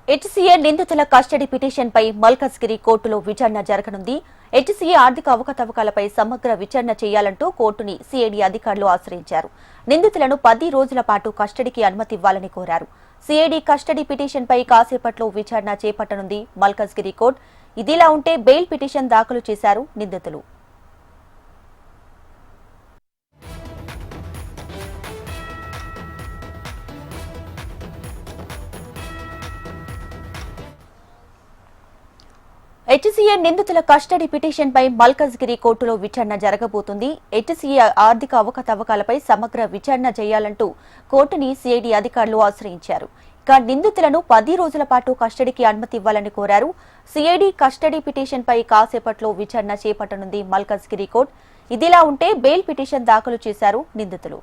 HCA నిందితుల custody పిటిషన్పై మల్కజ్గిరి కోర్టులో విచారణ జరగనుంది. హెచ్సీఏ ఆర్థిక అవకతవకలపై సమగ్ర విచారణ చేయాలంటూ కోర్టుని సీఐడీ అధికారులు ఆశ్రయించారు. నిందితులను 10 రోజుల పాటు కస్టడీకి అనుమతి ఇవ్వాలని కోరారు. సీఐడీ కస్టడీ పిటిషన్పై కాసేపట్లో విచారణ చేపట్టనుంది మల్కజ్గిరి కోర్టు. ఇదిలా ఉంటే బెయిల్ పిటిషన్ దాఖలు చేశారు నిందితులు. హెచ్సీఏ నిందితుల కస్టడీ పిటిషన్పై మల్కజ్గిరి కోర్టులో విచారణ జరగబోతుంది. హెచ్సీఏ ఆర్థిక అవకతవకలపై సమగ్ర విచారణ చేయాలంటూ కోర్టుని సీఐడీ అధికారులు ఆశ్రయించారు. ఇక నిందితులను 10 రోజుల పాటు కస్టడీకి అనుమతి ఇవ్వాలని కోరారు. సీఐడీ కస్టడీ పిటిషన్పై కాసేపట్లో విచారణ చేపట్టనుంది మల్కజ్గిరి కోర్టు. ఇదిలా ఉంటే బెయిల్ పిటిషన్ దాఖలు చేశారు నిందితులు.